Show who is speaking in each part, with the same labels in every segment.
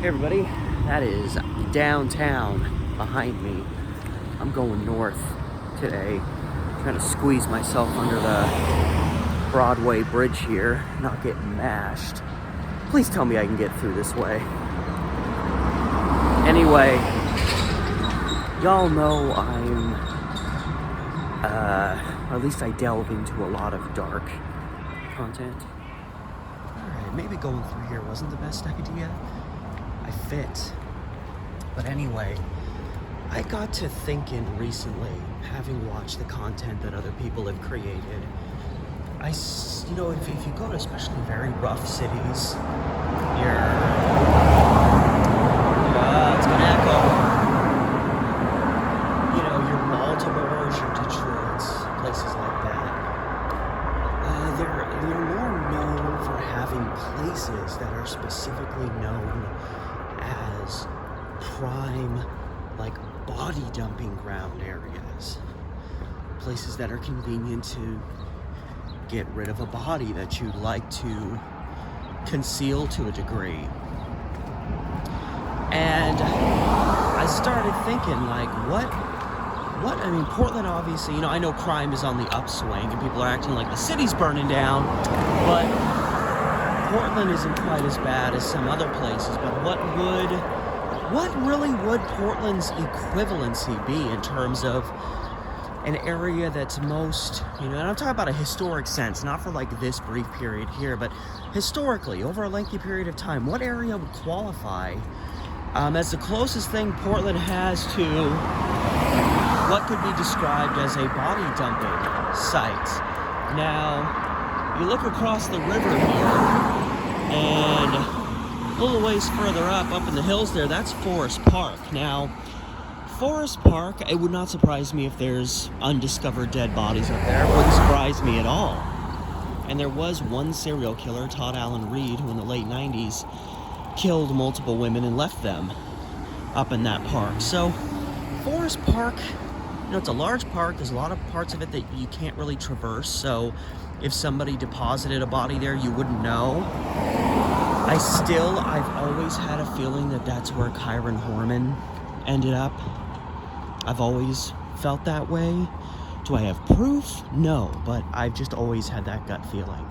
Speaker 1: Hey everybody, that is downtown behind me. I'm going north today, trying to squeeze myself under the Broadway bridge here, not get mashed. Please tell me I can get through this way. Anyway, y'all know at least I delve into a lot of dark content. Alright, maybe going through here wasn't the best idea. I fit. But anyway, I got to thinking recently, having watched the content that other people have created, if you go to especially very rough cities, it's gonna echo. Your Baltimore's, your Detroit's, places like that. They're more known for having places that are specifically known as prime, like body dumping ground areas. Places that are convenient to get rid of a body that you'd like to conceal to a degree. And I started thinking, like, I mean, Portland, obviously, I know crime is on the upswing and people are acting like the city's burning down, but Portland isn't quite as bad as some other places. But what really would Portland's equivalency be in terms of an area that's most, and I'm talking about a historic sense, not for like this brief period here, but historically, over a lengthy period of time, what area would qualify as the closest thing Portland has to what could be described as a body dumping site? Now, you look across the river here, and a little ways further up in the hills there, that's Forest Park. Now, Forest Park, it would not surprise me if there's undiscovered dead bodies up there. It wouldn't surprise me at all. And there was one serial killer, Todd Allen Reed, who in the late 90s killed multiple women and left them up in that park. So, Forest Park, it's a large park. There's a lot of parts of it that you can't really traverse. So, if somebody deposited a body there, you wouldn't know. I've always had a feeling that that's where Kyron Horman ended up. I've always felt that way. Do I have proof? No, but I've just always had that gut feeling.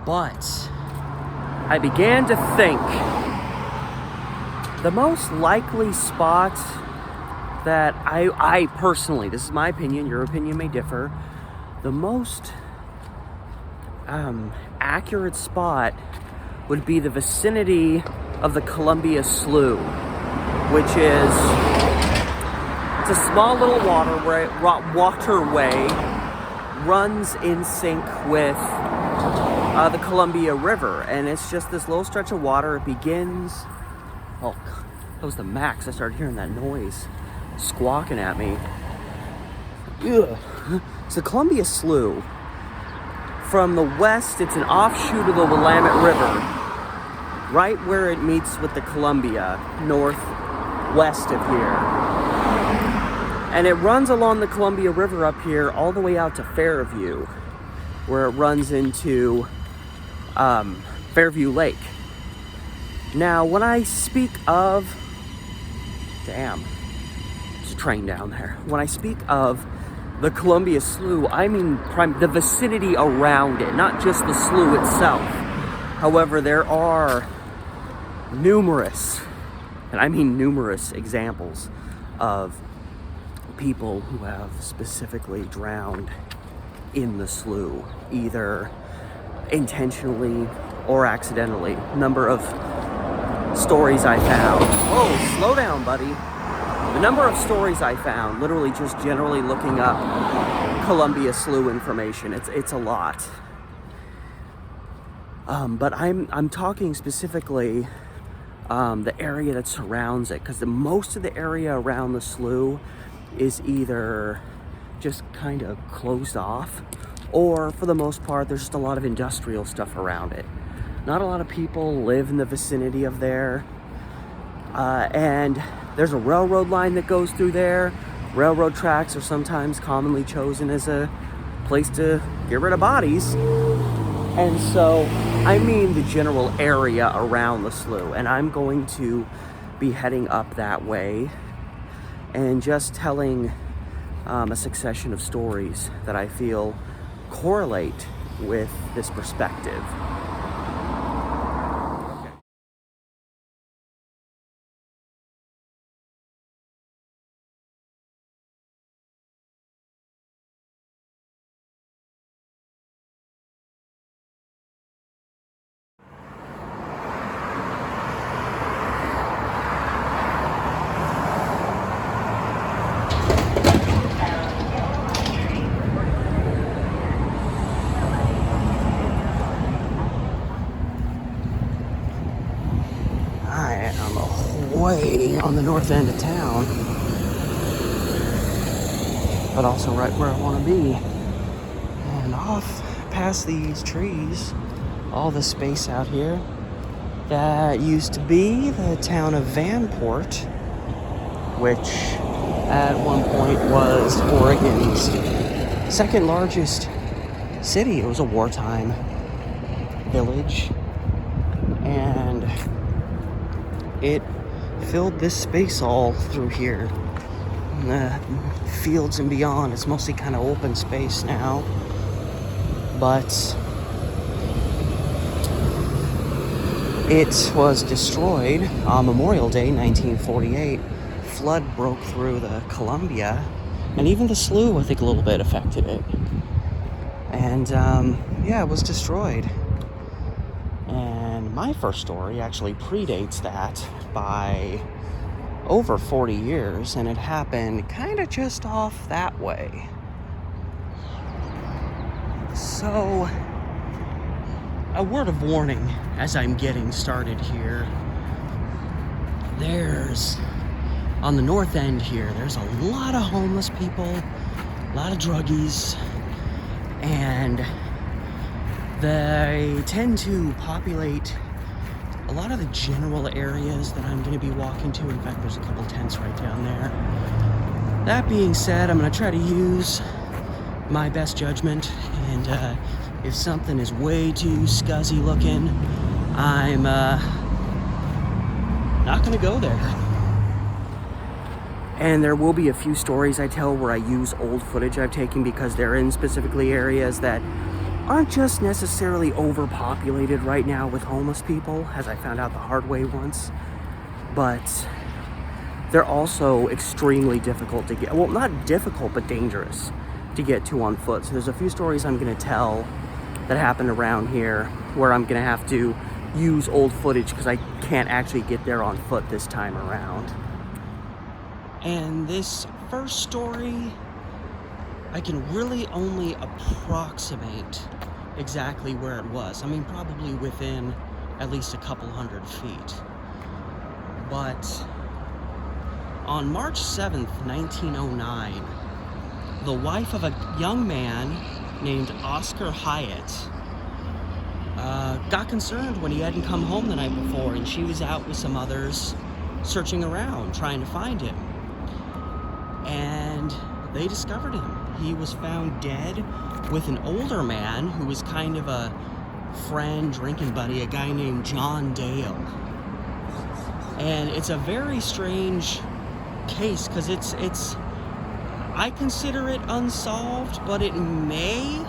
Speaker 1: But I began to think the most likely spot that I personally, this is my opinion, your opinion may differ, the most accurate spot would be the vicinity of the Columbia Slough, which is, it's a small little waterway, runs in sync with the Columbia River, and it's just this little stretch of water. It begins, that was the max. I started hearing that noise squawking at me. Ugh. It's the Columbia Slough. From the west, it's an offshoot of the Willamette River, right where it meets with the Columbia, northwest of here. And it runs along the Columbia River up here all the way out to Fairview, where it runs into Fairview Lake. Now, when I speak of... Damn. There's a train down there. When I speak of the Columbia Slough, I mean the vicinity around it, not just the slough itself. However, there are numerous, and I mean numerous, examples of people who have specifically drowned in the slough, either intentionally or accidentally. Number of stories I found. Whoa, slow down, buddy. The number of stories I found, literally just generally looking up Columbia Slough information, it's a lot. But I'm talking specifically the area that surrounds it, because most of the area around the slough is either just kind of closed off, or for the most part, there's just a lot of industrial stuff around it. Not a lot of people live in the vicinity of there, and there's a railroad line that goes through there. Railroad tracks are sometimes commonly chosen as a place to get rid of bodies. And so I mean the general area around the slough, and I'm going to be heading up that way and just telling a succession of stories that I feel correlate with this perspective. Way on the north end of town, but also right where I want to be. And off past these trees, all the space out here that used to be the town of Vanport, which at one point was Oregon's second largest city. It was a wartime village, and it filled this space all through here. The fields and beyond, it's mostly kind of open space now. But it was destroyed on Memorial Day, 1948. Flood broke through the Columbia, and even the slough, I think, a little bit affected it. And yeah, it was destroyed. And my first story actually predates that by over 40 years, and it happened kind of just off that way. So, a word of warning as I'm getting started here. On the north end here, there's a lot of homeless people, a lot of druggies, and they tend to populate a lot of the general areas that I'm going to be walking to. In fact, there's a couple tents right down there. That being said, I'm going to try to use my best judgment, and if something is way too scuzzy looking, I'm not going to go there. And there will be a few stories I tell where I use old footage I've taken, because they're in specifically areas that aren't just necessarily overpopulated right now with homeless people, as I found out the hard way once, but they're also extremely difficult to get. Well, not difficult, but dangerous to get to on foot. So there's a few stories I'm going to tell that happened around here where I'm going to have to use old footage because I can't actually get there on foot this time around. And this first story, I can really only approximate exactly where it was. I mean, probably within at least a couple 100 feet. But on March 7th, 1909, the wife of a young man named Oscar Hyatt got concerned when he hadn't come home the night before, and she was out with some others searching around, trying to find him. And they discovered him. He was found dead with an older man who was kind of a friend, drinking buddy, a guy named John Dale. And it's a very strange case because it's I consider it unsolved, but it may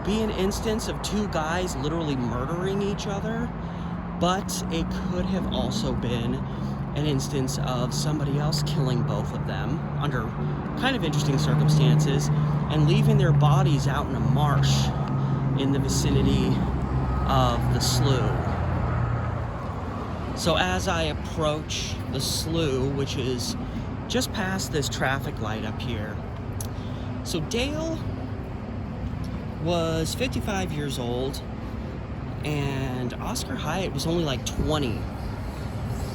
Speaker 1: be an instance of two guys literally murdering each other, but it could have also been an instance of somebody else killing both of them under kind of interesting circumstances and leaving their bodies out in a marsh in the vicinity of the slough. So as I approach the slough, which is just past this traffic light up here, so Dale was 55 years old and Oscar Hyatt was only like 20.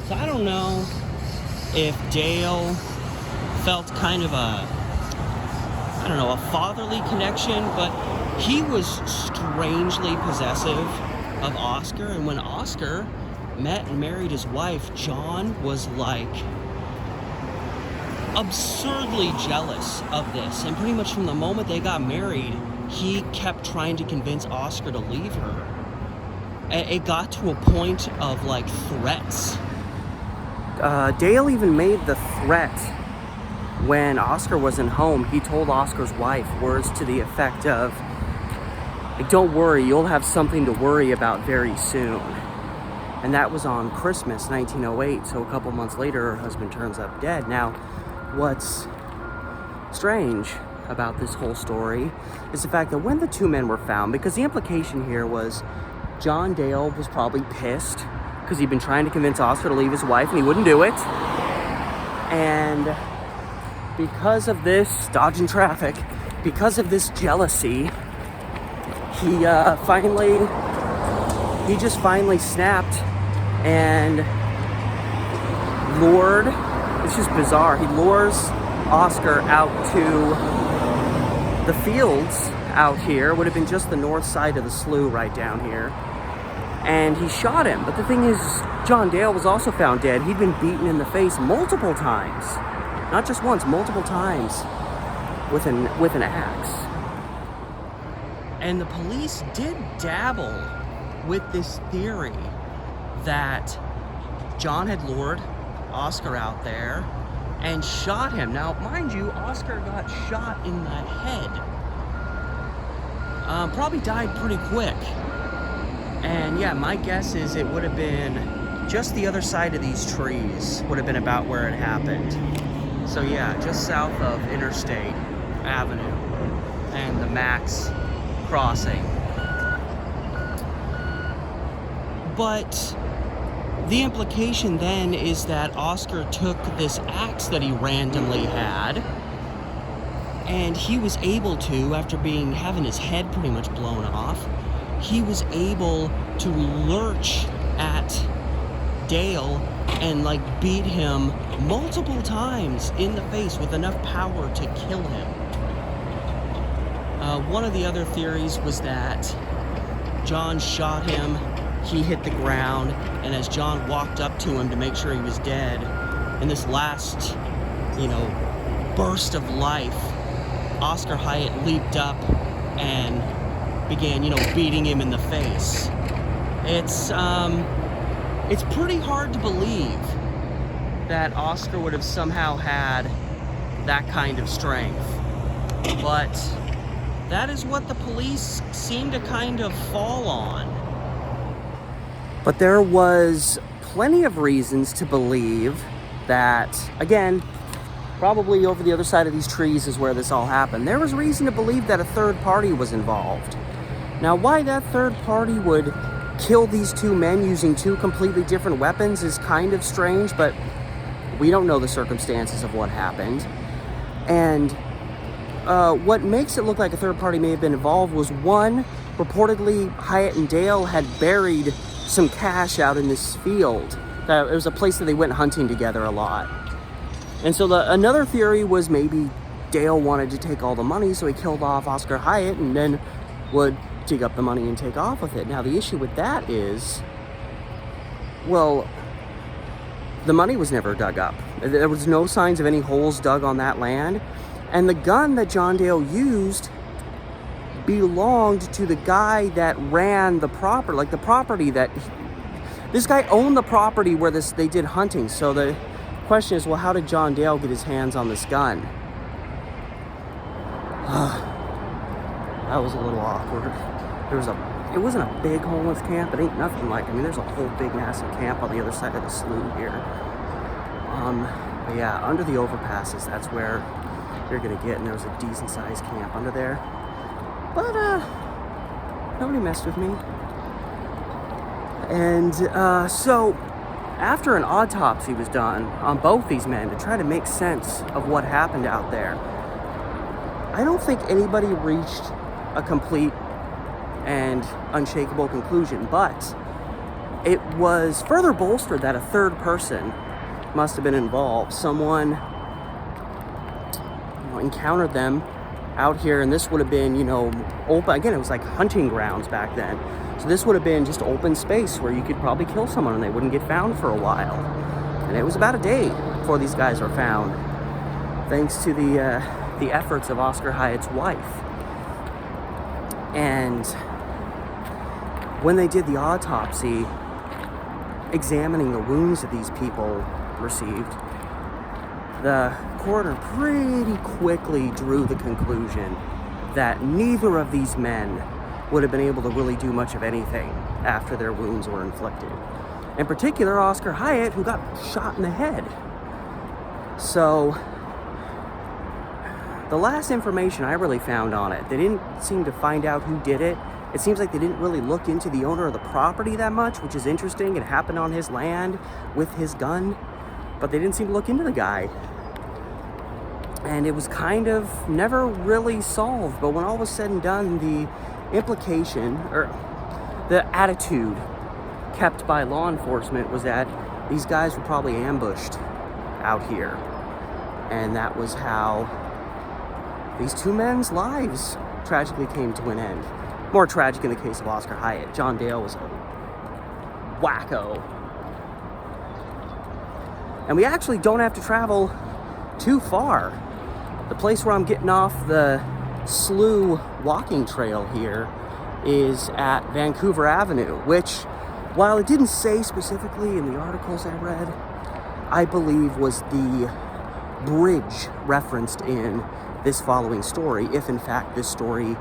Speaker 1: So I don't know if Dale felt kind of a fatherly connection, but he was strangely possessive of Oscar. And when Oscar met and married his wife, John was like absurdly jealous of this. And pretty much from the moment they got married, he kept trying to convince Oscar to leave her. it got to a point of like threats. Dale even made the threat when Oscar wasn't home. He told Oscar's wife words to the effect of, like, don't worry, you'll have something to worry about very soon. And that was on Christmas 1908, so a couple months later her husband turns up dead. Now, what's strange about this whole story is the fact that when the two men were found, because the implication here was John Dale was probably pissed because he'd been trying to convince Oscar to leave his wife and he wouldn't do it. And because of this, dodging traffic, because of this jealousy, he just finally snapped and lured, it's just bizarre, he lures Oscar out to the fields out here, would have been just the north side of the slough right down here, and he shot him. But the thing is, John Dale was also found dead. He'd been beaten in the face multiple times, not just once, multiple times with an axe. And the police did dabble with this theory that John had lured Oscar out there and shot him. Now, mind you, Oscar got shot in the head. Probably died pretty quick. And yeah, my guess is it would have been just the other side of these trees, would have been about where it happened. So yeah, just south of Interstate Avenue and the Max crossing. But the implication then is that Oscar took this axe that he randomly had, and he was able to, after having his head pretty much blown off, he was able to lurch at Dale and like beat him multiple times in the face with enough power to kill him. One of the other theories was that John shot him, he hit the ground, and as John walked up to him to make sure he was dead, in this last, burst of life, Oscar Hyatt leaped up and began, beating him in the face. It's pretty hard to believe that Oscar would have somehow had that kind of strength. But that is what the police seem to kind of fall on. But there was plenty of reasons to believe that, again, probably over the other side of these trees is where this all happened. There was reason to believe that a third party was involved. Now, why that third party would kill these two men using two completely different weapons is kind of strange, but we don't know the circumstances of what happened. And what makes it look like a third party may have been involved was, one, reportedly Hyatt and Dale had buried some cash out in this field. It was a place that they went hunting together a lot. And so another theory was maybe Dale wanted to take all the money, so he killed off Oscar Hyatt and then would dig up the money and take off with it. Now, the issue with that is, well, the money was never dug up. There was no signs of any holes dug on that land. And the gun that John Dale used belonged to the guy that ran the property, like the property that this guy owned the property where they did hunting. So the question is, well, how did John Dale get his hands on this gun? That was a little awkward. It wasn't a big homeless camp. It ain't nothing like, there's a whole big massive camp on the other side of the slough here. But yeah, under the overpasses, that's where you're gonna get, and there was a decent sized camp under there. But nobody messed with me. And so after an autopsy was done on both these men to try to make sense of what happened out there, I don't think anybody reached a complete and unshakable conclusion, but it was further bolstered that a third person must have been involved. Someone encountered them out here, and this would have been, open. Again, it was like hunting grounds back then. So this would have been just open space where you could probably kill someone and they wouldn't get found for a while. And it was about a day before these guys were found, thanks to the efforts of Oscar Hyatt's wife. And when they did the autopsy, examining the wounds that these people received, the coroner pretty quickly drew the conclusion that neither of these men would have been able to really do much of anything after their wounds were inflicted. In particular, Oscar Hyatt, who got shot in the head. So, the last information I really found on it, they didn't seem to find out who did it. It seems like they didn't really look into the owner of the property that much, which is interesting. It happened on his land with his gun, but they didn't seem to look into the guy. And it was kind of never really solved. But when all was said and done, the implication, or the attitude kept by law enforcement was that these guys were probably ambushed out here. And that was how these two men's lives tragically came to an end. More tragic in the case of Oscar Hyatt. John Dale was a wacko. And we actually don't have to travel too far. The place where I'm getting off the Slough walking trail here is at Vancouver Avenue, which, while it didn't say specifically in the articles I read, I believe was the bridge referenced in this following story, if in fact this story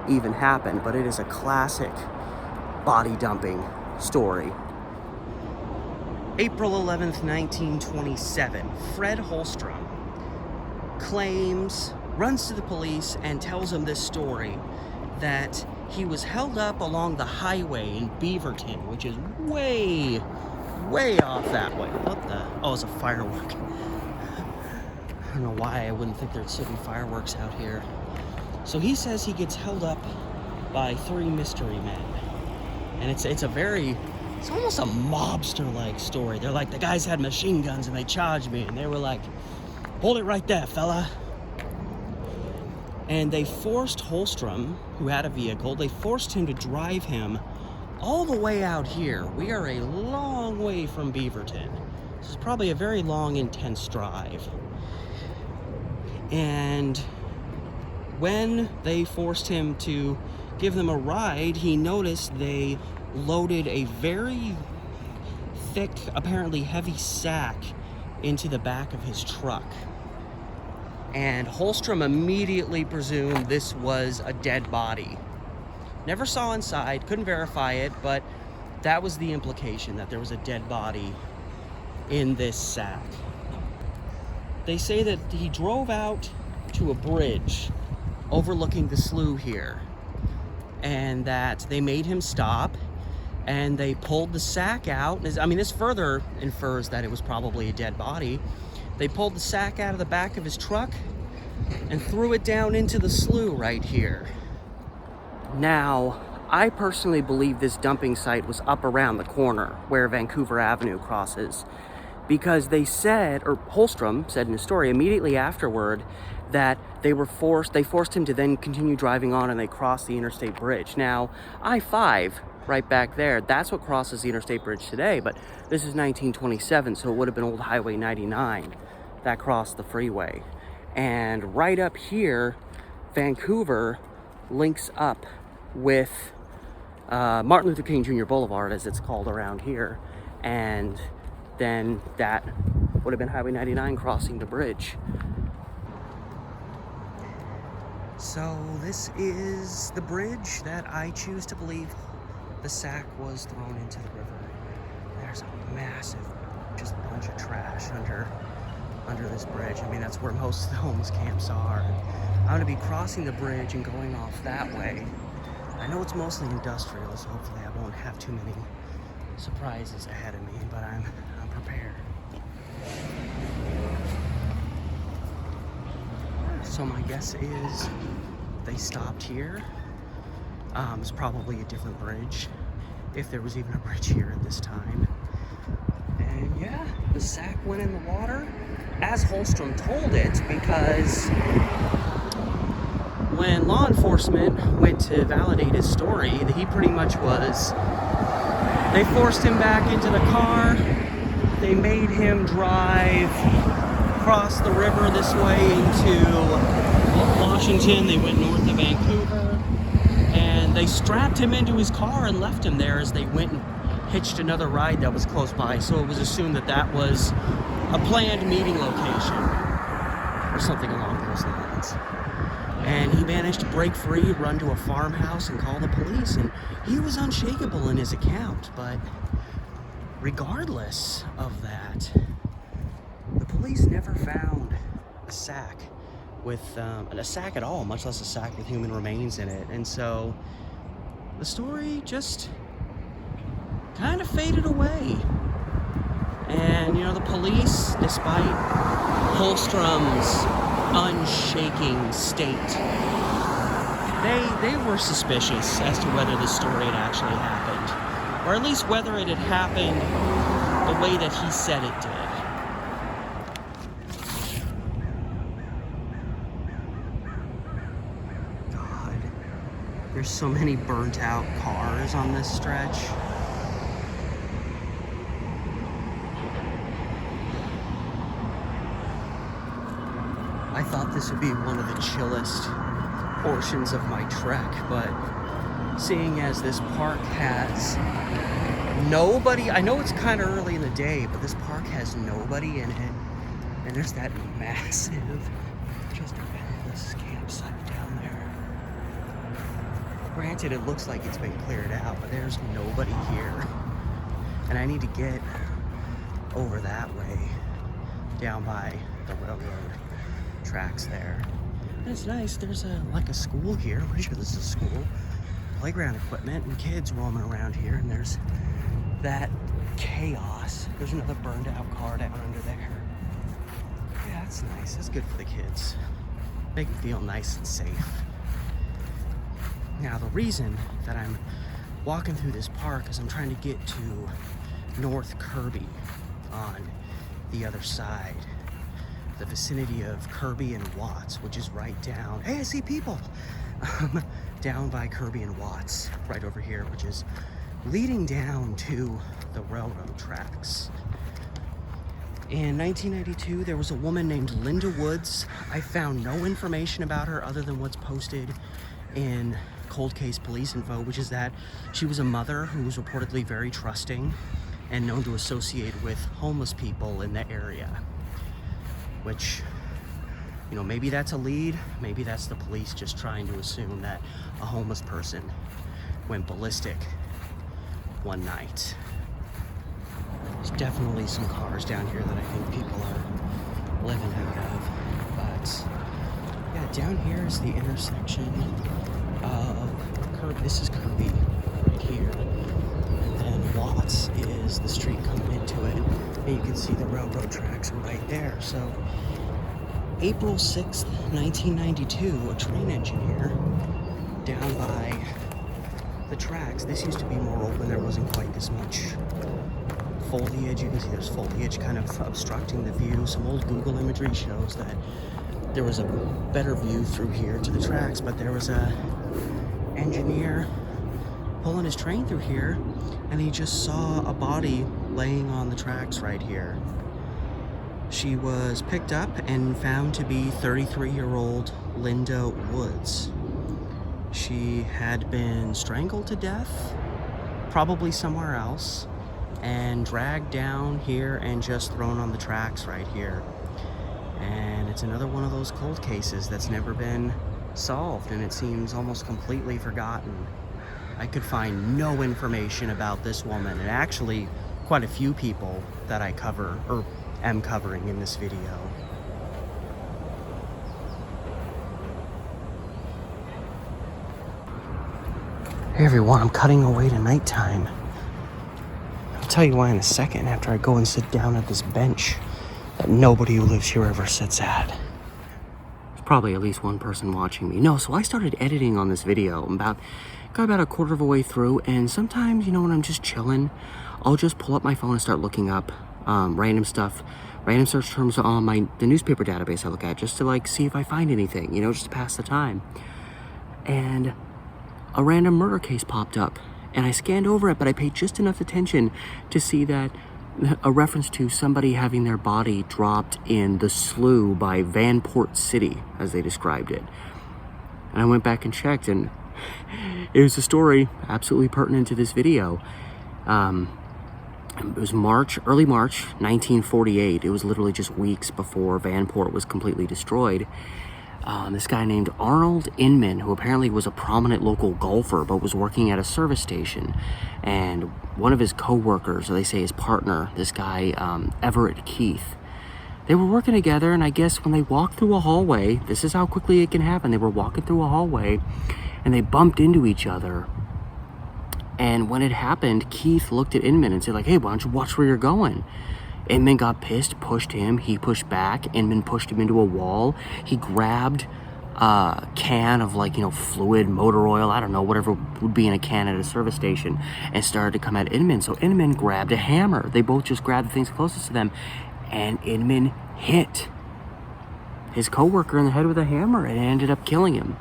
Speaker 1: even happened. But it is a classic body dumping story. April 11th, 1927, Fred Holstrom runs to the police and tells them this story, that he was held up along the highway in Beaverton, which is way off that way. What the? Oh, it's a firework. I don't know why I wouldn't think there'd still be fireworks out here. So he says he gets held up by three mystery men. And it's almost a mobster-like story. They're like, the guys had machine guns and they charged me, and they were like, hold it right there, fella. And they forced Holstrom, who had a vehicle, they forced him to drive him all the way out here. We are a long way from Beaverton. This is probably a very long, intense drive. And when they forced him to give them a ride, he noticed they loaded a very thick, apparently heavy sack into the back of his truck. And Holstrom immediately presumed this was a dead body. Never saw inside, couldn't verify it, but that was the implication, that there was a dead body in this sack. They say that he drove out to a bridge overlooking the slough here, and that they made him stop, and they pulled the sack out. I mean, this further infers that it was probably a dead body. They pulled the sack out of the back of his truck and threw it down into the slough right here. Now, I personally believe this dumping site was up around the corner where Vancouver Avenue crosses, because they said, or Holstrom said in his story immediately afterward, that they forced him to then continue driving on, and they crossed the interstate bridge. Now, I-5, right back there, that's what crosses the interstate bridge today, but this is 1927, so it would have been old Highway 99 that crossed the freeway. And right up here, Vancouver links up with Martin Luther King Jr. Boulevard, as it's called around here, and then that would have been Highway 99 crossing the bridge. So this is the bridge that I choose to believe the sack was thrown into the river. There's a massive, just bunch of trash under this bridge. I mean, that's where most of the homeless camps are. I'm gonna be crossing the bridge and going off that way. I know it's mostly industrial, so hopefully I won't have too many surprises ahead of me, but I'm prepared. So my guess is they stopped here. It's probably a different bridge, if there was even a bridge here at this time. And yeah, the sack went in the water, as Holstrom told it, because when law enforcement went to validate his story, he pretty much was, they forced him back into the car, they made him drive across the river this way into Washington, they went north of Vancouver, and they strapped him into his car and left him there as they went and hitched another ride that was close by. So it was assumed that that was a planned meeting location or something along those lines. And he managed to break free, run to a farmhouse, and call the police. And he was unshakable in his account. But regardless of that, the police never found a sack with a sack at all, much less a sack with human remains in it. And so the story just kind of faded away. And, you know, the police, despite Holstrom's unshaking state, they were suspicious as to whether this story had actually happened, or at least whether it had happened the way that he said it did. God, there's so many burnt out cars on this stretch. I thought this would be one of the chillest portions of my trek, but seeing as this park has nobody, I know it's kind of early in the day, but this park has nobody in it, and there's that massive, just endless campsite down there. Granted, it looks like it's been cleared out, but there's nobody here, and I need to get over that way, down by the railroad tracks there. And it's nice, there's like a school here. I'm pretty sure this is a school. Playground equipment and kids roaming around here, and there's that chaos. There's another burned out car down under there. Yeah, that's nice. That's good for the kids. Make them feel nice and safe. Now, the reason that I'm walking through this park is I'm trying to get to North Kirby on the other side. The vicinity of Kirby and Watts, which is right down, hey, I see people, down by Kirby and Watts, right over here, which is leading down to the railroad tracks. In 1992, there was a woman named Linda Woods. I found no information about her other than what's posted in cold case police info, which is that she was a mother who was reportedly very trusting and known to associate with homeless people in the area. Which, you know, maybe that's a lead, maybe that's the police just trying to assume that a homeless person went ballistic one night. There's definitely some cars down here that I think people are living out of, but yeah, down here is the intersection of Kirby. This is Kirby right here, and then Watts is the street coming into it, and you can see the railroad tracks are right there. So April 6th, 1992, a train engineer down by the tracks. This used to be more open. There wasn't quite this much foliage. You can see there's foliage kind of obstructing the view. Some old Google imagery shows that there was a better view through here to the tracks, but there was a engineer pulling his train through here, and he just saw a body laying on the tracks right here. She was picked up and found to be 33-year-old Linda Woods. She had been strangled to death, probably somewhere else, and dragged down here and just thrown on the tracks right here. And it's another one of those cold cases that's never been solved, and it seems almost completely forgotten. I could find no information about this woman, and actually quite a few people that I cover, or am covering in this video. Hey everyone, I'm cutting away to nighttime. I'll tell you why in a second, after I go and sit down at this bench that nobody who lives here ever sits at. There's probably at least one person watching me. No, so I started editing on this video. Got about a quarter of a way through, and sometimes, you know, when I'm just chilling, I'll just pull up my phone and start looking up random stuff, random search terms on the newspaper database I look at, just to like see if I find anything, you know, just to pass the time. And a random murder case popped up, and I scanned over it, but I paid just enough attention to see that a reference to somebody having their body dropped in the slough by Vanport City, as they described it. And I went back and checked, and it was a story absolutely pertinent to this video. It was early March 1948. It was literally just weeks before Vanport was completely destroyed. This guy named Arnold Inman, who apparently was a prominent local golfer but was working at a service station, and one of his co-workers, or they say his partner, this guy Everett Keith, they were working together, and I guess when they walked through a hallway, this is how quickly it can happen, they were walking through a hallway and they bumped into each other. And when it happened, Keith looked at Inman and said, like, hey, why don't you watch where you're going? Inman got pissed, pushed him, he pushed back, Inman pushed him into a wall. He grabbed a can of, like, you know, fluid, motor oil, I don't know, whatever would be in a can at a service station, and started to come at Inman. So Inman grabbed a hammer. They both just grabbed the things closest to them, and Inman hit his coworker in the head with a hammer and ended up killing him.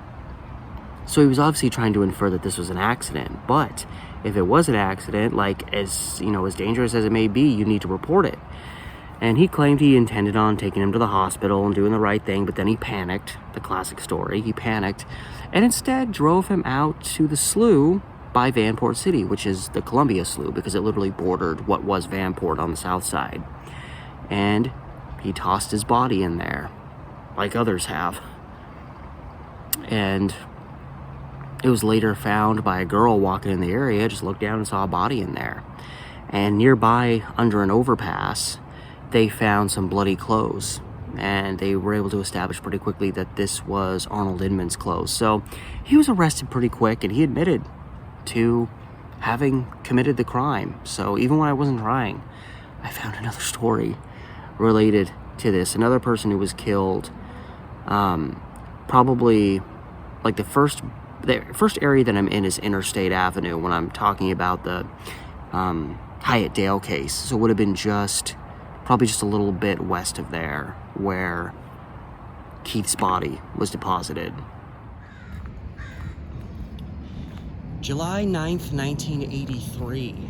Speaker 1: So he was obviously trying to infer that this was an accident, but if it was an accident, like, as, you know, as dangerous as it may be, you need to report it. And he claimed he intended on taking him to the hospital and doing the right thing, but then he panicked, the classic story, he panicked, and instead drove him out to the slough by Vanport City, which is the Columbia Slough, because it literally bordered what was Vanport on the south side. And he tossed his body in there, like others have. And it was later found by a girl walking in the area, just looked down and saw a body in there. And nearby, under an overpass, they found some bloody clothes. And they were able to establish pretty quickly that this was Arnold Inman's clothes. So he was arrested pretty quick, and he admitted to having committed the crime. So even when I wasn't trying, I found another story related to this. Another person who was killed, probably, like, the first area that I'm in is Interstate Avenue when I'm talking about the Hyatt Dale case. So it would have been probably just a little bit west of there where Keith's body was deposited. July 9th, 1983.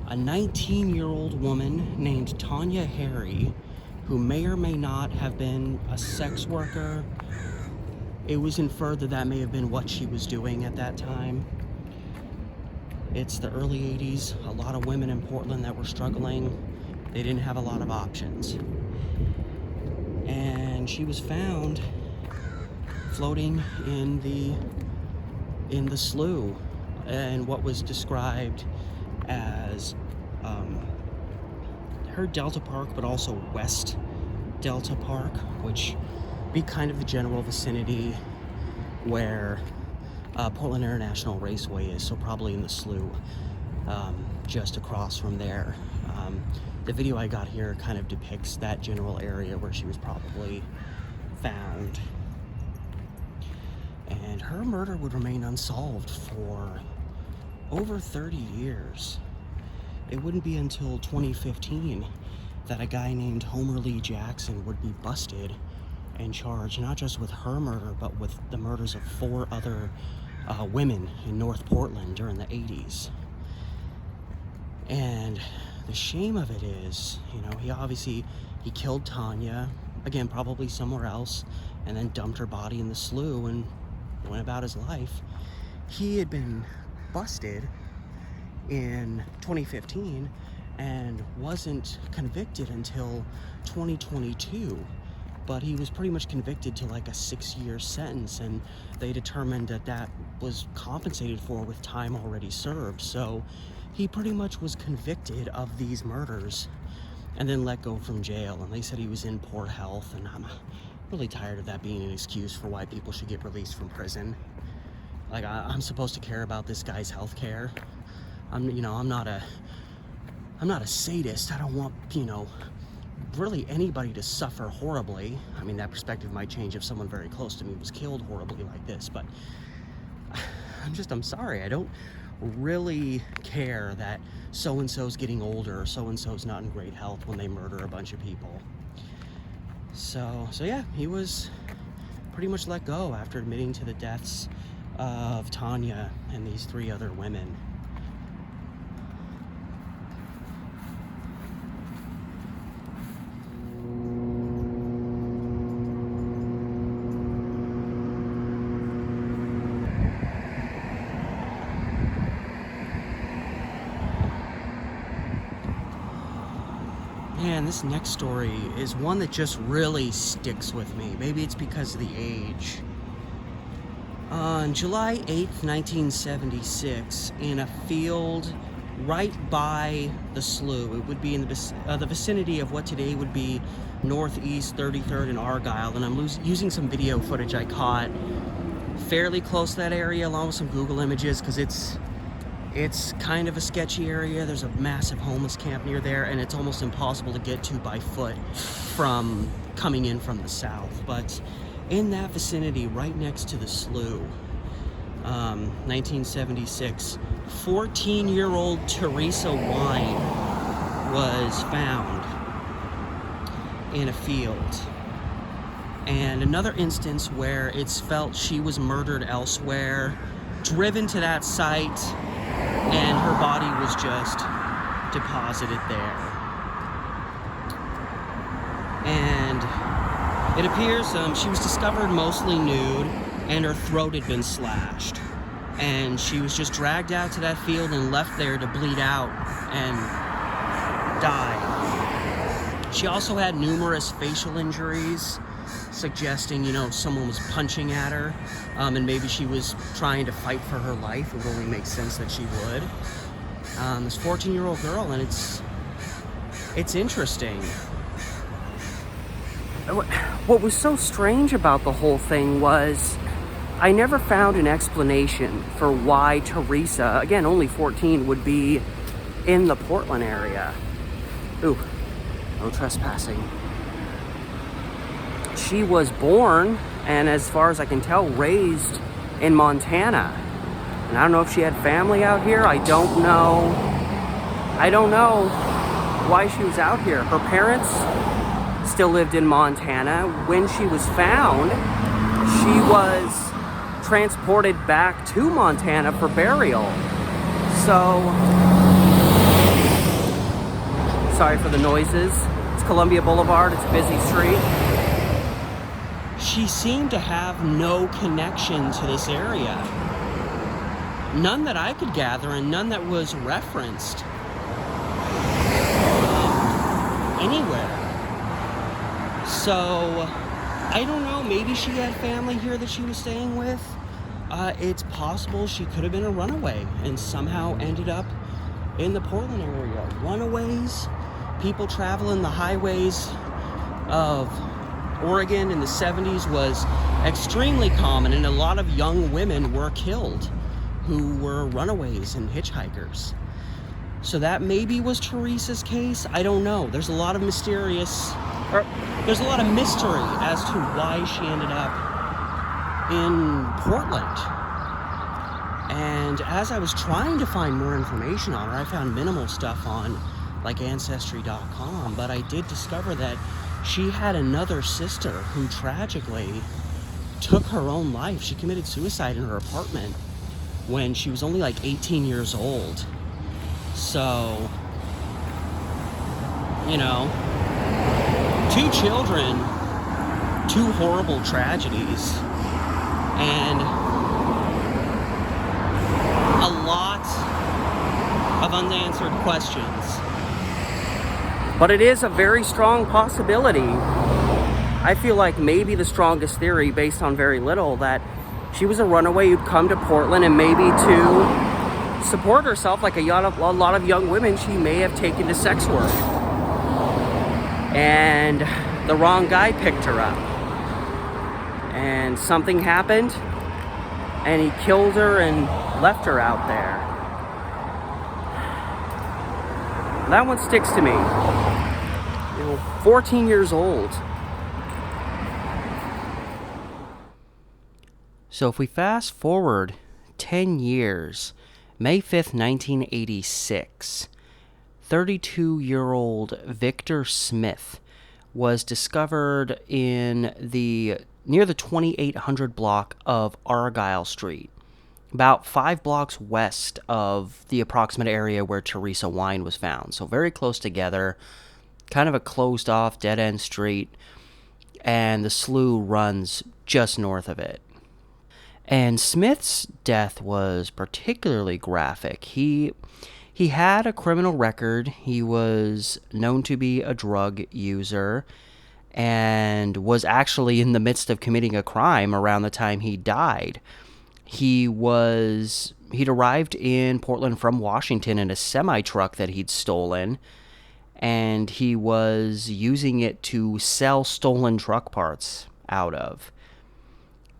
Speaker 1: A 19-year-old woman named Tanya Harry, who may or may not have been a sex worker. It was inferred that that may have been what she was doing at that time. It's the early 80s, a lot of women in Portland that were struggling. They didn't have a lot of options. And she was found floating in the slough in what was described as her Delta Park, but also West Delta Park, which be kind of the general vicinity where Portland International Raceway is, so probably in the slough, just across from there. The video I got here kind of depicts that general area where she was probably found. And her murder would remain unsolved for over 30 years. It wouldn't be until 2015 that a guy named Homer Lee Jackson would be busted and charged not just with her murder, but with the murders of 4 other women in North Portland during the 80s. And the shame of it is, you know, he killed Tanya, again, probably somewhere else, and then dumped her body in the slough and went about his life. He had been busted in 2015 and wasn't convicted until 2022. But he was pretty much convicted to like a 6-year sentence, and they determined that that was compensated for with time already served. So he pretty much was convicted of these murders and then let go from jail. And they said he was in poor health, and I'm really tired of that being an excuse for why people should get released from prison. Like, I'm supposed to care about this guy's health care. I'm not a sadist. I don't want, really anybody to suffer horribly. I mean, that perspective might change if someone very close to me was killed horribly like this, but I'm sorry. I don't really care that so-and-so's getting older or so-and-so's not in great health when they murder a bunch of people. So yeah, he was pretty much let go after admitting to the deaths of Tanya and these 3 other women. Man, this next story is one that just really sticks with me. Maybe it's because of the age. On July 8th, 1976, in a field right by the slough, it would be in the vicinity of what today would be Northeast 33rd and Argyle, and I'm using some video footage I caught fairly close to that area, along with some Google images, because it's kind of a sketchy area. There's a massive homeless camp near there, and it's almost impossible to get to by foot from coming in from the south. But in that vicinity, right next to the slough, 1976, 14-year-old Teresa Wine was found in a field. And another instance where it's felt she was murdered elsewhere, driven to that site, and her body was just deposited there. And it appears she was discovered mostly nude, and her throat had been slashed. And she was just dragged out to that field and left there to bleed out and die. She also had numerous facial injuries, suggesting, someone was punching at her, and maybe she was trying to fight for her life. It would only make sense that she would. This 14-year-old girl, and it's interesting. What was so strange about the whole thing was I never found an explanation for why Teresa, again, only 14, would be in the Portland area. Ooh, no trespassing. She was born, and as far as I can tell, raised in Montana. And I don't know if she had family out here. I don't know why she was out here. Her parents still lived in Montana. When she was found, she was transported back to Montana for burial. So, sorry for the noises. It's Columbia Boulevard. It's a busy street. She seemed to have no connection to this area. None that I could gather, and none that was referenced anywhere. So, I don't know, maybe she had family here that she was staying with. It's possible she could have been a runaway and somehow ended up in the Portland area. Runaways, people traveling the highways of Oregon in the 70s was extremely common, and a lot of young women were killed who were runaways and hitchhikers. So that maybe was Teresa's case. I don't know. There's a lot of mystery as to why she ended up in Portland. And as I was trying to find more information on her, I found minimal stuff on like Ancestry.com, but I did discover that she had another sister who tragically took her own life. She committed suicide in her apartment when she was only like 18 years old. So, 2 children, 2 horrible tragedies, and a lot of unanswered questions. But it is a very strong possibility. I feel like maybe the strongest theory, based on very little, that she was a runaway who'd come to Portland, and maybe to support herself, like a lot of young women, she may have taken to sex work. And the wrong guy picked her up. And something happened, and he killed her and left her out there. That one sticks to me. 14 years old. So if we fast forward 10 years, May 5th, 1986, 32-year-old Victor Smith was discovered near the 2800 block of Argyle Street, about 5 blocks west of the approximate area where Teresa Wine was found. So very close together, kind of a closed-off, dead-end street, and the slough runs just north of it. And Smith's death was particularly graphic. He He had a criminal record. He was known to be a drug user and was actually in the midst of committing a crime around the time he died. He'd arrived in Portland from Washington in a semi-truck that he'd stolen, and he was using it to sell stolen truck parts out of.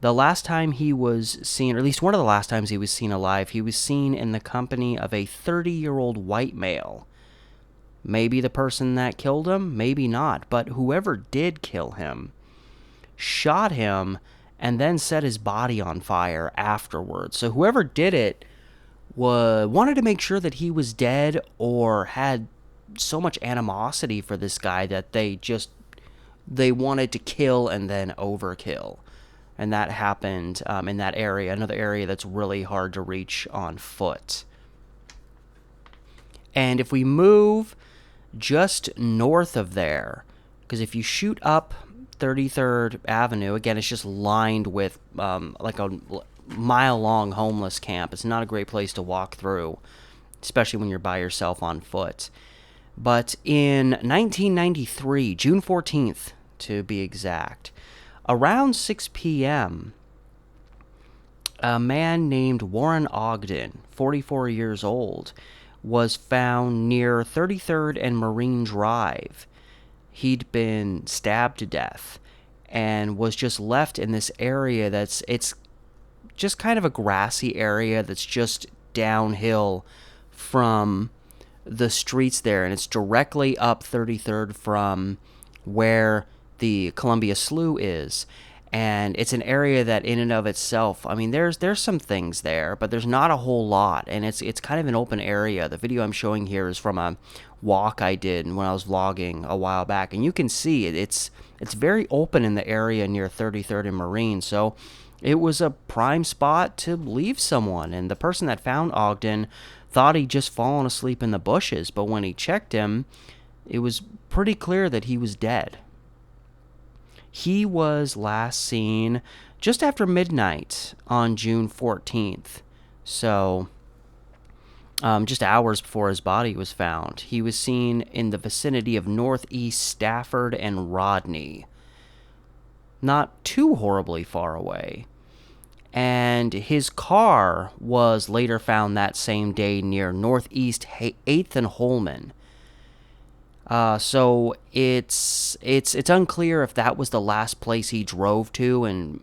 Speaker 1: The last time he was seen, or at least one of the last times he was seen alive, he was seen in the company of a 30-year-old white male. Maybe the person that killed him, maybe not, but whoever did kill him shot him and then set his body on fire afterwards. So whoever did it wanted to make sure that he was dead, or had so much animosity for this guy that they wanted to kill and then overkill. And that happened in that area, another area that's really hard to reach on foot. And if we move just north of there, because if you shoot up 33rd Avenue, again, it's just lined with like a mile-long homeless camp. It's not a great place to walk through, especially when you're by yourself on foot. But in 1993, June 14th to be exact, around 6 p.m., a man named Warren Ogden, 44 years old, was found near 33rd and Marine Drive. He'd been stabbed to death and was just left in this area it's just kind of a grassy area that's just downhill from the streets there, and it's directly up 33rd from where the Columbia Slough is. And it's an area that in and of itself, I mean, there's some things there, but there's not a whole lot, and it's kind of an open area. The video I'm showing here is from a walk I did when I was vlogging a while back, and you can see it's very open in the area near 33rd and Marine, so it was a prime spot to leave someone. And the person that found Ogden thought he'd just fallen asleep in the bushes, but when he checked him, it was pretty clear that he was dead. He was last seen just after midnight on June 14th, so just hours before his body was found. He was seen in the vicinity of Northeast Stafford and Rodney, not too horribly far away. And his car was later found that same day near Northeast 8th and Holman. So it's unclear if that was the last place he drove to and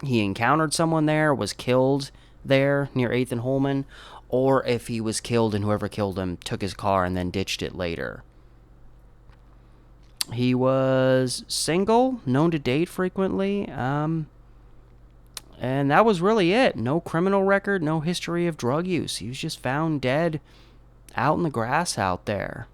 Speaker 1: he encountered someone there, was killed there near 8th and Holman, or if he was killed and whoever killed him took his car and then ditched it later. He was single, known to date frequently, and that was really it. No criminal record, no history of drug use. He was just found dead out in the grass out there.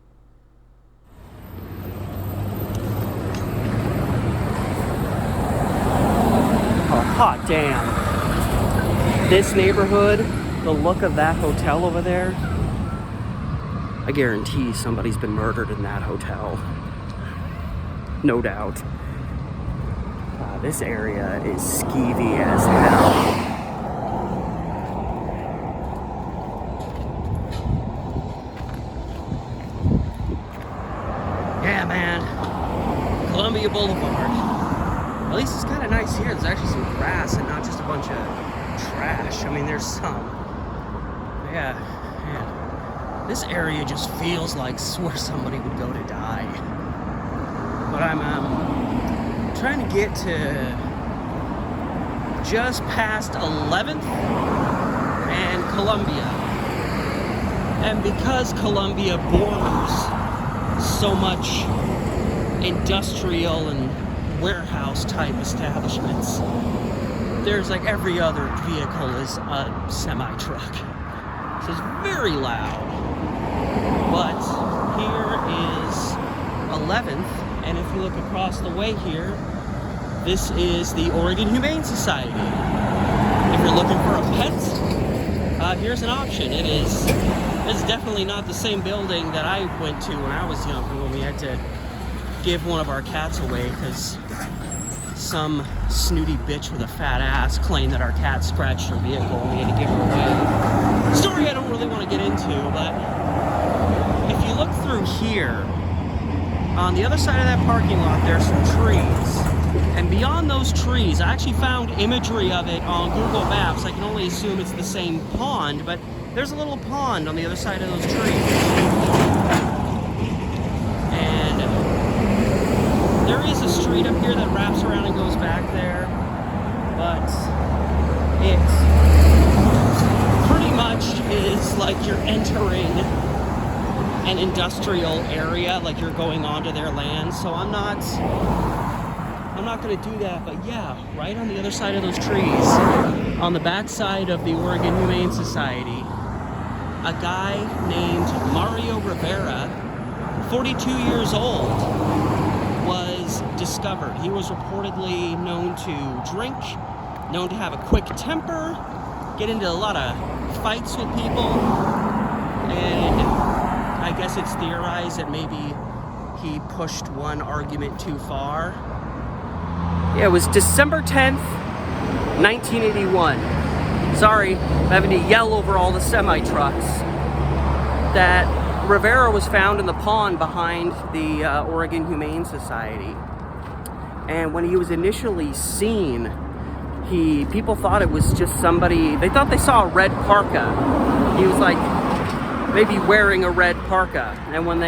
Speaker 1: Oh, hot damn. This neighborhood, the look of that hotel over there, I guarantee somebody's been murdered in that hotel. No doubt. This area is skeevy as hell. Yeah, man. Columbia Boulevard. At least it's kind of nice here. There's actually some grass and not just a bunch of trash. I mean, there's some. Yeah, man. This area just feels like where somebody would go to die. But I'm trying to get to just past 11th and Columbia. And because Columbia borders so much industrial and warehouse type establishments, there's like every other vehicle is a semi-truck. So it's very loud. But here is 11th, and if you look across the way here, this is the Oregon Humane Society. If you're looking for a pet, here's an option. It's definitely not the same building that I went to when I was younger, when we had to give one of our cats away because some snooty bitch with a fat ass claimed that our cat scratched her vehicle and we had to give her away. Story I don't really want to get into, but if you look through here, on the other side of that parking lot, there's some trees. And beyond those trees, I actually found imagery of it on Google Maps. I can only assume it's the same pond, but there's a little pond on the other side of those trees. And there is a street up here that wraps around and goes back there, but it pretty much is like you're entering an industrial area, like you're going onto their land. So I'm not going to do that, but yeah, right on the other side of those trees, on the back side of the Oregon Humane Society, a guy named Mario Rivera, 42 years old, was discovered. He was reportedly known to drink, known to have a quick temper, get into a lot of fights with people, and I guess it's theorized that maybe he pushed one argument too far. Yeah, it was December 10th, 1981. Sorry, I'm having to yell over all the semi-trucks. That Rivera was found in the pond behind the Oregon Humane Society. And when he was initially seen, people thought it was just somebody, they thought they saw a red parka. He was like maybe wearing a red parka. And when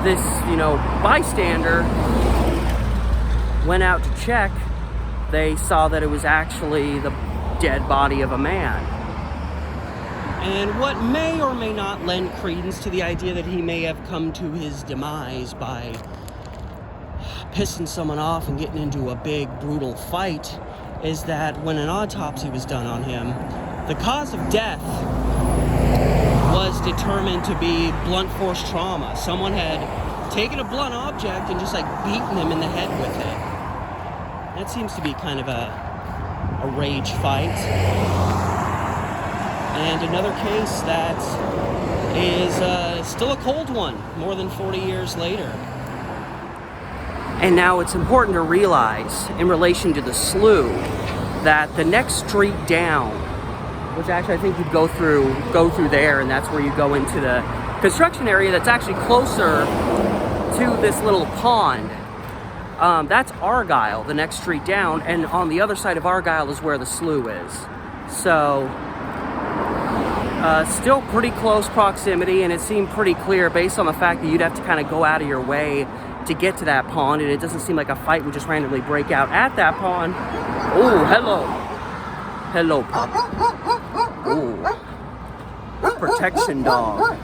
Speaker 1: this bystander went out to check, they saw that it was actually the dead body of a man. And what may or may not lend credence to the idea that he may have come to his demise by pissing someone off and getting into a big, brutal fight is that when an autopsy was done on him, the cause of death was determined to be blunt force trauma. Someone had taken a blunt object and just beaten him in the head with it. That seems to be kind of a rage fight. And another case that is still a cold one, more than 40 years later. And now it's important to realize, in relation to the slough, that the next street down, which actually I think you'd go through there, and that's where you go into the construction area that's actually closer to this little pond. That's Argyle, the next street down, and on the other side of Argyle is where the slough is. So, still pretty close proximity, and it seemed pretty clear based on the fact that you'd have to kind of go out of your way to get to that pond, and it doesn't seem like a fight would just randomly break out at that pond. Oh, hello. Hello, pup. Oh. Protection dog.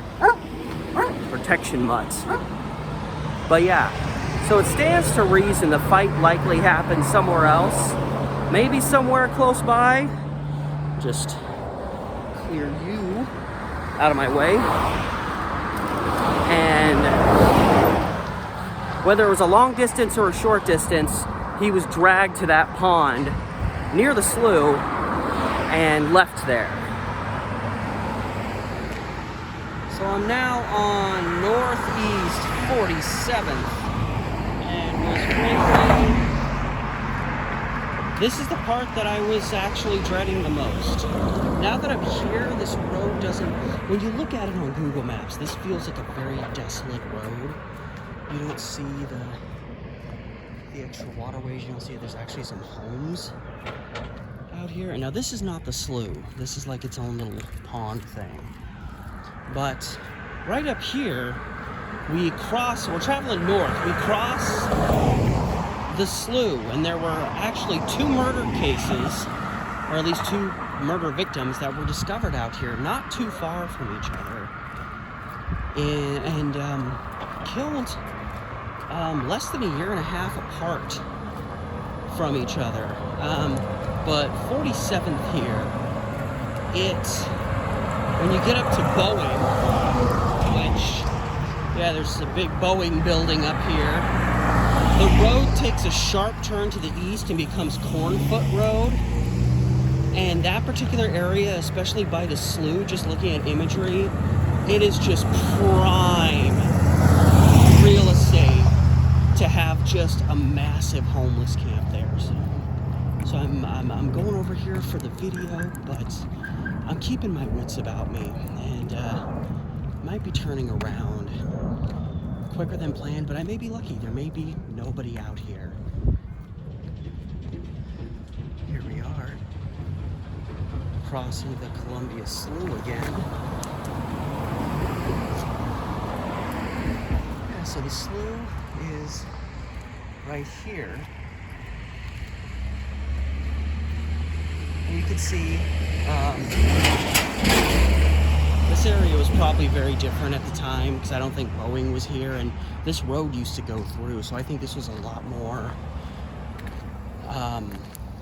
Speaker 1: Protection mutts. But yeah. So it stands to reason the fight likely happened somewhere else. Maybe somewhere close by. Just clear you out of my way. And whether it was a long distance or a short distance, he was dragged to that pond near the slough and left there. So I'm now on Northeast 47th. This is the part that I was actually dreading the most. Now that I'm here, this road doesn't... When you look at it on Google Maps, this feels like a very desolate road. You don't see the extra waterways. You don't see there's actually some homes out here. And now this is not the slough. This is like its own little pond thing. But right up here, we're traveling north. We cross the slough, and there were actually 2 murder cases, or at least 2 murder victims that were discovered out here, not too far from each other, and killed less than a year and a half apart from each other. But 47th here, when you get up to Boeing, which, yeah, there's a big Boeing building up here. The road takes a sharp turn to the east and becomes Cornfoot Road. And that particular area, especially by the slough, just looking at imagery, it is just prime real estate to have just a massive homeless camp there. So I'm going over here for the video, but I'm keeping my wits about me, and might be turning around quicker than planned, but I may be lucky. There may be nobody out here. Here we are, crossing the Columbia Slough again. Yeah, so the slough is right here. And you can see this area was probably very different at the time, because I don't think Boeing was here, and this road used to go through, so I think this was a lot more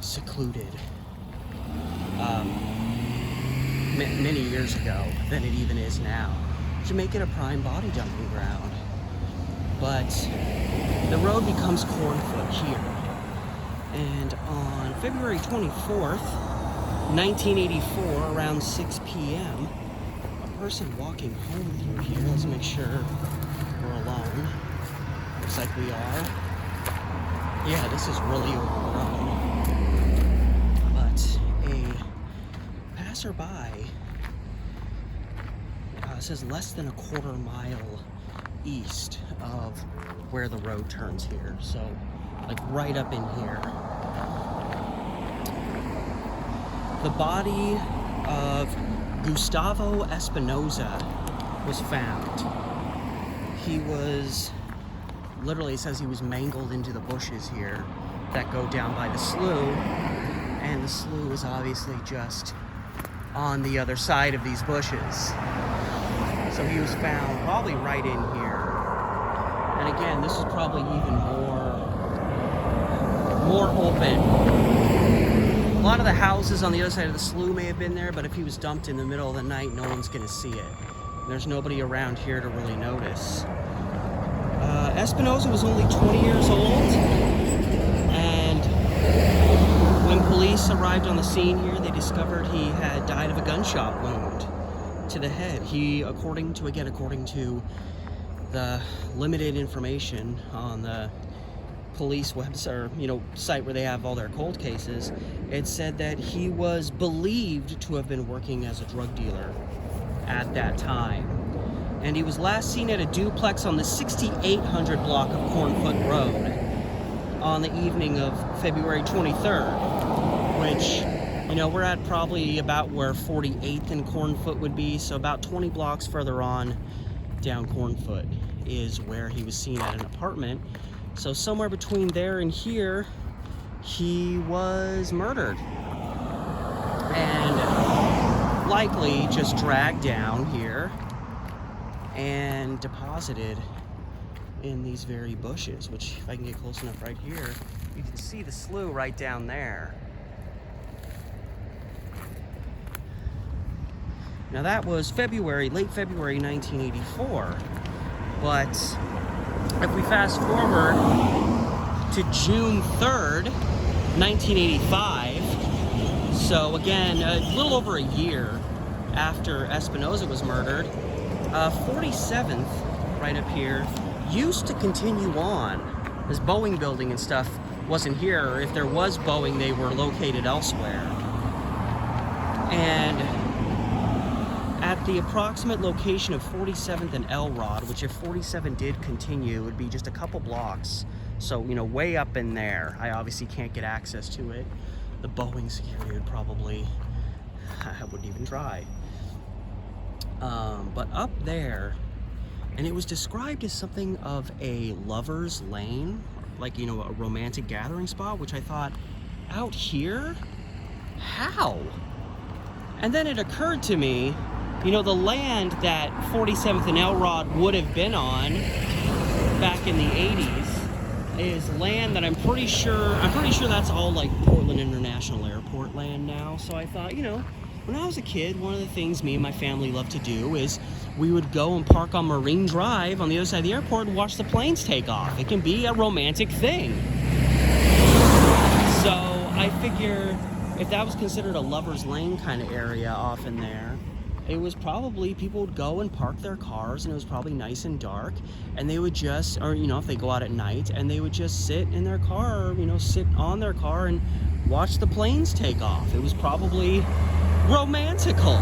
Speaker 1: secluded many years ago than it even is now, to make it a prime body dumping ground. But the road becomes Cornfoot here, and on February 24th, 1984, around 6 p.m., a person walking home through here, let's make sure we're alone, looks like we are. Yeah, this is really overgrown, but a passerby says less than a quarter mile east of where the road turns here, so like right up in here. The body of Gustavo Espinoza was found. He was, literally, it says he was mangled into the bushes here that go down by the slough, and the slough is obviously just on the other side of these bushes. So he was found probably right in here. And again, this is probably even more open. A lot of the houses on the other side of the slough may have been there, but if he was dumped in the middle of the night, no one's going to see it. There's nobody around here to really notice. Espinoza was only 20 years old, and when police arrived on the scene here, they discovered he had died of a gunshot wound to the head. He, according to the limited information on the police website, or site where they have all their cold cases, it said that he was believed to have been working as a drug dealer at that time, and he was last seen at a duplex on the 6800 block of Cornfoot Road on the evening of February 23rd, which, we're at probably about where 48th and Cornfoot would be, so about 20 blocks further on down Cornfoot is where he was seen at an apartment. So somewhere between there and here, he was murdered, and likely just dragged down here and deposited in these very bushes, which, if I can get close enough right here, you can see the slough right down there. Now that was late February 1984, but if we fast forward to June 3rd, 1985, so again, a little over a year after Espinoza was murdered, 47th, right up here, used to continue on. This Boeing building and stuff wasn't here, or if there was Boeing, they were located elsewhere. And at the approximate location of 47th and Elrod, which if 47 did continue, would be just a couple blocks. So, way up in there. I obviously can't get access to it. The Boeing security would probably, I wouldn't even try. But up there, and it was described as something of a lover's lane, like, a romantic gathering spot, which I thought, out here? How? And then it occurred to me, the land that 47th and Elrod would have been on back in the 80s is land that I'm pretty sure that's all like Portland International Airport land now. So I thought, when I was a kid, one of the things me and my family loved to do is we would go and park on Marine Drive on the other side of the airport and watch the planes take off. It can be a romantic thing. So I figure if that was considered a lover's lane kind of area off in there, it was probably people would go and park their cars, and it was probably nice and dark, and they would just, or if they go out at night, and they would just sit in their car, sit on their car and watch the planes take off. It was probably romantical.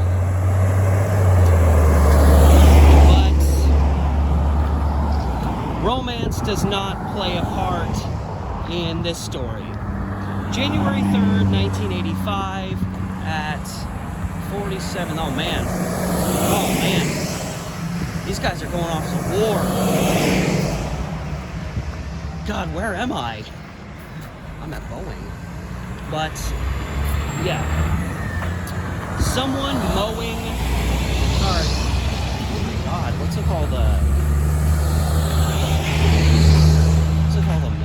Speaker 1: But romance does not play a part in this story. January 3rd, 1985 at 47. Oh man. These guys are going off to war. God, where am I? I'm at Boeing. But, yeah. Someone mowing. Oh my God, what's it called?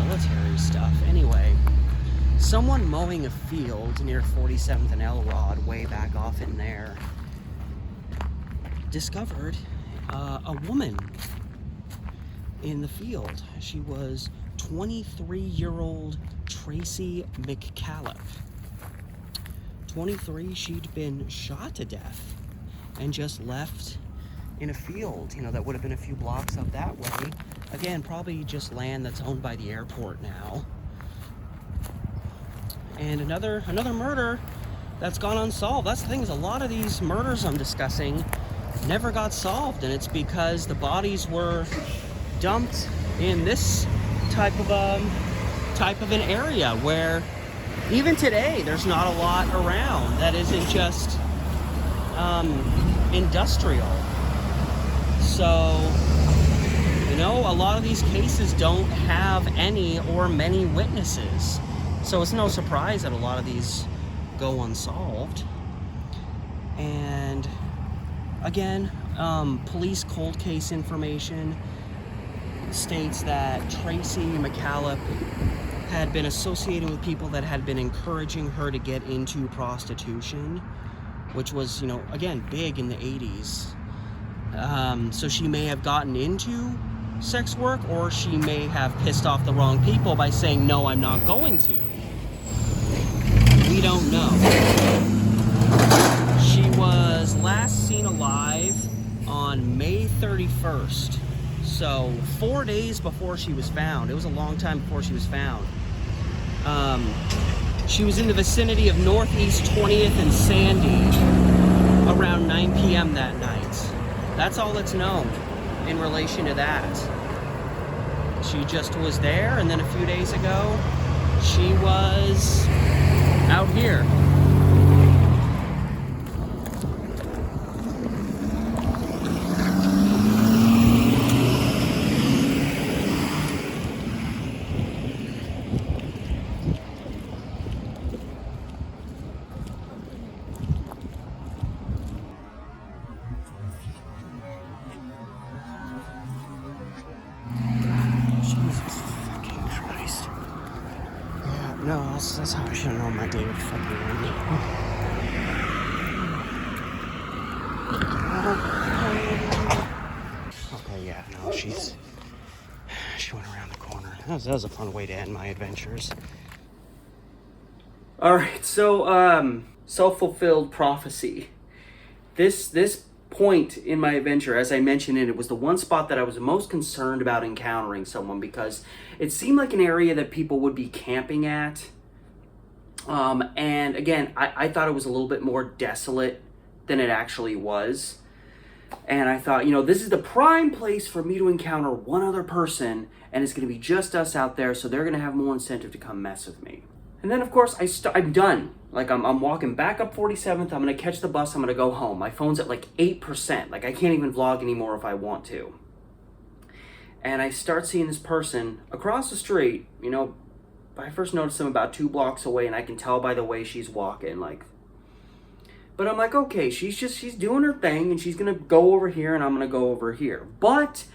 Speaker 1: Military stuff. Anyway. Someone mowing a field near 47th and Elrod, way back off in there, discovered a woman in the field. She was 23-year-old Tracy McCallum. 23, she'd been shot to death and just left in a field, that would have been a few blocks up that way. Again, probably just land that's owned by the airport now. And another murder that's gone unsolved. That's the thing, is a lot of these murders I'm discussing never got solved, and it's because the bodies were dumped in this type of an area where even today there's not a lot around that isn't just industrial. So a lot of these cases don't have any or many witnesses. So it's no surprise that a lot of these go unsolved. And again, police cold case information states that Tracy McCallum had been associated with people that had been encouraging her to get into prostitution, which was, again, big in the 80s. So she may have gotten into sex work, or she may have pissed off the wrong people by saying, no, I'm not going to. We don't know. She was last seen alive on May 31st. So 4 days before she was found. It was a long time before she was found. She was in the vicinity of Northeast 20th and Sandy around 9 p.m. that night. That's all that's known in relation to that. She just was there, and then a few days ago, she was out here. No, that's how I should have known my day would fucking end. Okay, yeah, no, she went around the corner. That was a fun way to end my adventures. Alright, so, self-fulfilled prophecy. This point in my adventure, as I mentioned it was the one spot that I was most concerned about encountering someone, because it seemed like an area that people would be camping at. And again, I thought it was a little bit more desolate than it actually was. And I thought, this is the prime place for me to encounter one other person, and it's going to be just us out there, so they're going to have more incentive to come mess with me. And then, of course, I'm done. Like, I'm walking back up 47th. I'm going to catch the bus. I'm going to go home. My phone's at like 8%. Like, I can't even vlog anymore if I want to. And I start seeing this person across the street. I first noticed them about 2 blocks away, and I can tell by the way she's walking. But I'm like, okay, she's doing her thing, and she's going to go over here, and I'm going to go over here. But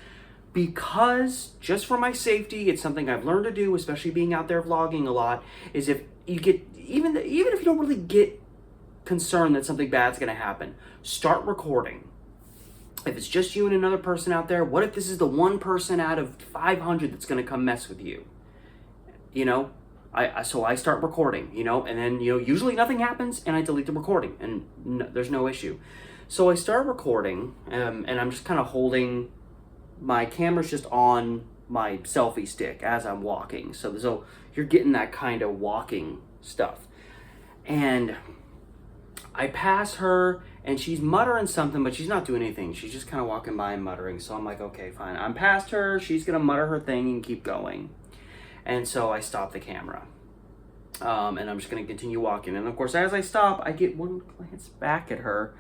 Speaker 1: because, just for my safety, it's something I've learned to do, especially being out there vlogging a lot, is if you get, even if you don't really get concerned that something bad's going to happen, start recording. If it's just you and another person out there, what if this is the one person out of 500 that's going to come mess with you? So I start recording, and then, usually nothing happens, and I delete the recording, and there's no issue. So I start recording, and I'm just kind of holding my camera's just on my selfie stick as I'm walking. So you're getting that kind of walking stuff. And I pass her, and she's muttering something, but she's not doing anything. She's just kind of walking by and muttering. So I'm like, okay, fine. I'm past her. She's going to mutter her thing and keep going. And so I stop the camera. And I'm just going to continue walking. And of course, as I stop, I get one glance back at her,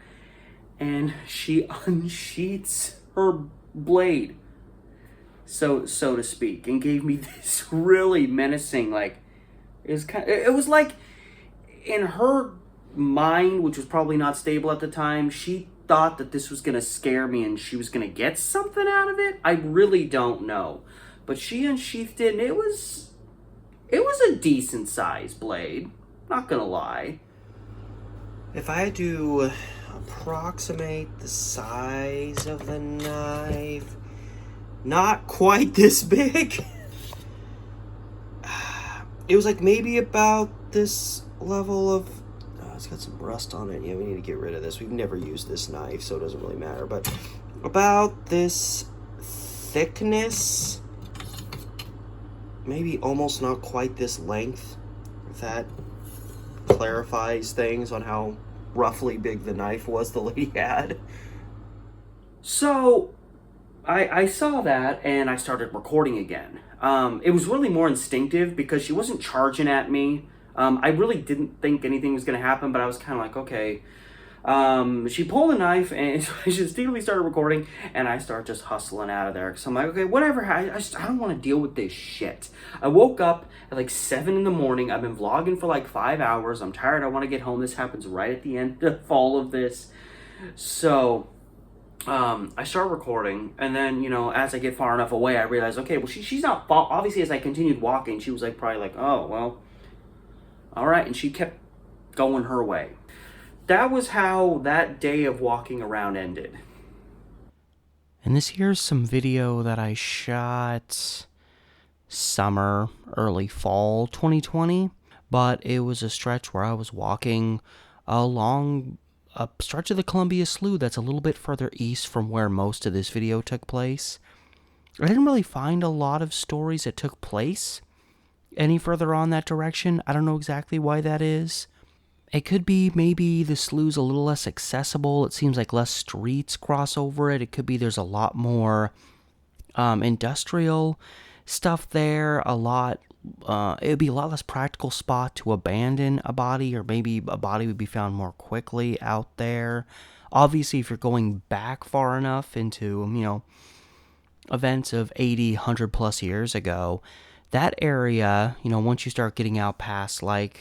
Speaker 1: and she unsheaths her blade, so to speak, and gave me this really menacing, like, it was like, in her mind, which was probably not stable at the time, she thought that this was going to scare me and she was going to get something out of it. I really don't know. But she unsheathed it, and it was a decent sized blade, not gonna lie. If I had to approximate the size of the knife, not quite this big. It was like maybe about this level of, it's got some rust on it. Yeah, we need to get rid of this. We've never used this knife, so it doesn't really matter. But about this thickness, maybe almost not quite this length, if that clarifies things on how roughly big the knife was the lady had. So I saw that, and I started recording again. It was really more instinctive because she wasn't charging at me. I really didn't think anything was going to happen, but I was kind of like, okay. She pulled a knife, and I just immediately started recording, and I start just hustling out of there. So I'm like, okay, whatever. I don't want to deal with this shit. I woke up at like 7 in the morning. I've been vlogging for like 5 hours. I'm tired. I want to get home. This happens right at the end of all of this. So I start recording, and then, as I get far enough away, I realize, okay, well, she's not, obviously, as I continued walking, she was like, probably like, oh, well, all right, and she kept going her way. That was how that day of walking around ended. And this here's some video that I shot summer, early fall 2020, but it was a stretch where I was walking along a stretch of the Columbia Slough that's a little bit further east from where most of this video took place. I didn't really find a lot of stories that took place any further on that direction. I don't know exactly why that is. It could be maybe the slough's a little less accessible. It seems like less streets cross over it. It could be there's a lot more industrial stuff there. It would be a lot less practical spot to abandon a body, or maybe a body would be found more quickly out there. Obviously, if you're going back far enough into, events of 80, 100 plus years ago, that area, once you start getting out past like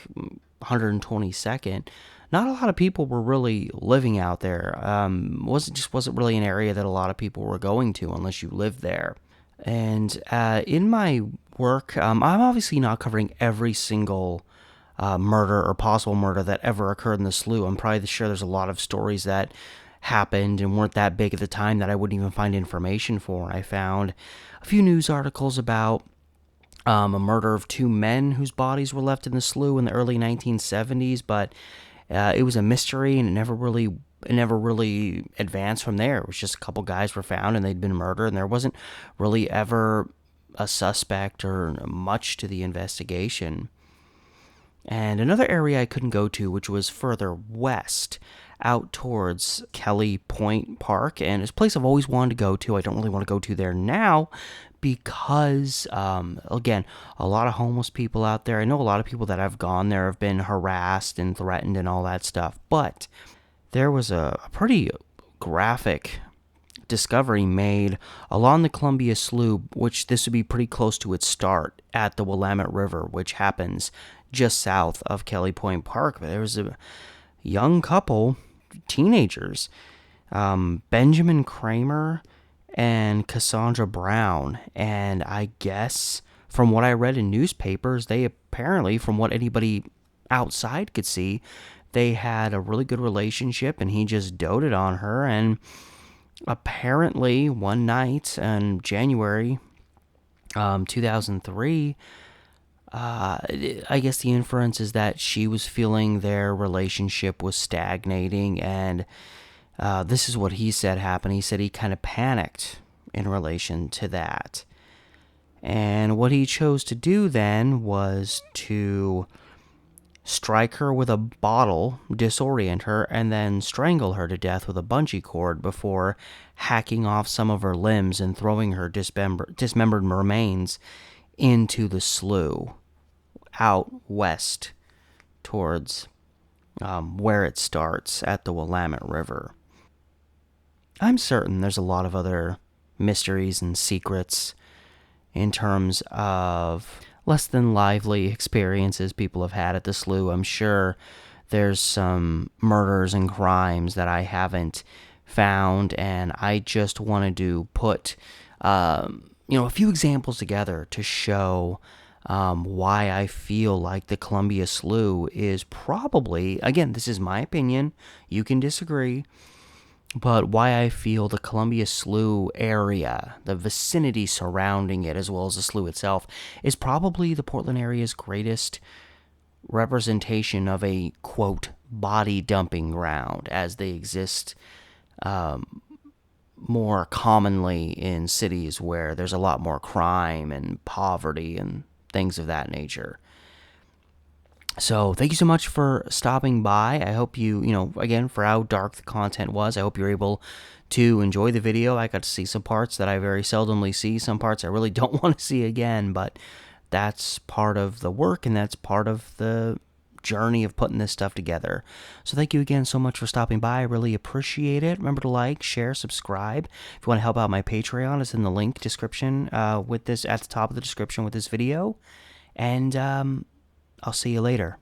Speaker 1: 122nd, not a lot of people were really living out there. Wasn't really an area that a lot of people were going to unless you lived there. And in my work, I'm obviously not covering every single murder or possible murder that ever occurred in the slough. I'm probably sure there's a lot of stories that happened and weren't that big at the time that I wouldn't even find information for. I found a few news articles about a murder of 2 men whose bodies were left in the slough in the early 1970s, but it was a mystery, and it never really advanced from there. It was just a couple guys were found and they'd been murdered, and there wasn't really ever a suspect or much to the investigation. And another area I couldn't go to, which was further west, out towards Kelly Point Park, and it's a place I've always wanted to go to. I don't really want to go to there now because, again, a lot of homeless people out there. I know a lot of people that have gone there have been harassed and threatened and all that stuff, but there was a pretty graphic discovery made along the Columbia Slough, which this would be pretty close to its start at the Willamette River, which happens just south of Kelly Point Park. There was a young couple, teenagers, Benjamin Kramer and Cassandra Brown, and I guess from what I read in newspapers, they apparently, from what anybody outside could see, they had a really good relationship, and he just doted on her. And apparently one night in January 2003, I guess the inference is that she was feeling their relationship was stagnating, and
Speaker 2: This is what he said happened. He said he kind of panicked in relation to that. And what he chose to do then was to strike her with a bottle, disorient her, and then strangle her to death with a bungee cord before hacking off some of her limbs and throwing her dismembered remains into the slough out west towards where it starts at the Willamette River. I'm certain there's a lot of other mysteries and secrets in terms of less than lively experiences people have had at the slough. I'm sure there's some murders and crimes that I haven't found, and I just wanted to put a few examples together to show why I feel like the Columbia Slough is probably, again, this is my opinion, you can disagree, but why I feel the Columbia Slough area, the vicinity surrounding it, as well as the slough itself, is probably the Portland area's greatest representation of a, quote, body dumping ground, as they exist more commonly in cities where there's a lot more crime and poverty and things of that nature. So thank you so much for stopping by. I hope you, again, for how dark the content was, I hope you're able to enjoy the video. I got to see some parts that I very seldomly see, some parts I really don't want to see again, but that's part of the work and that's part of the journey of putting this stuff together. So thank you again so much for stopping by. I really appreciate it. Remember to like, share, subscribe. If you want to help out my Patreon, it's in the link description with this, at the top of the description with this video. And I'll see you later.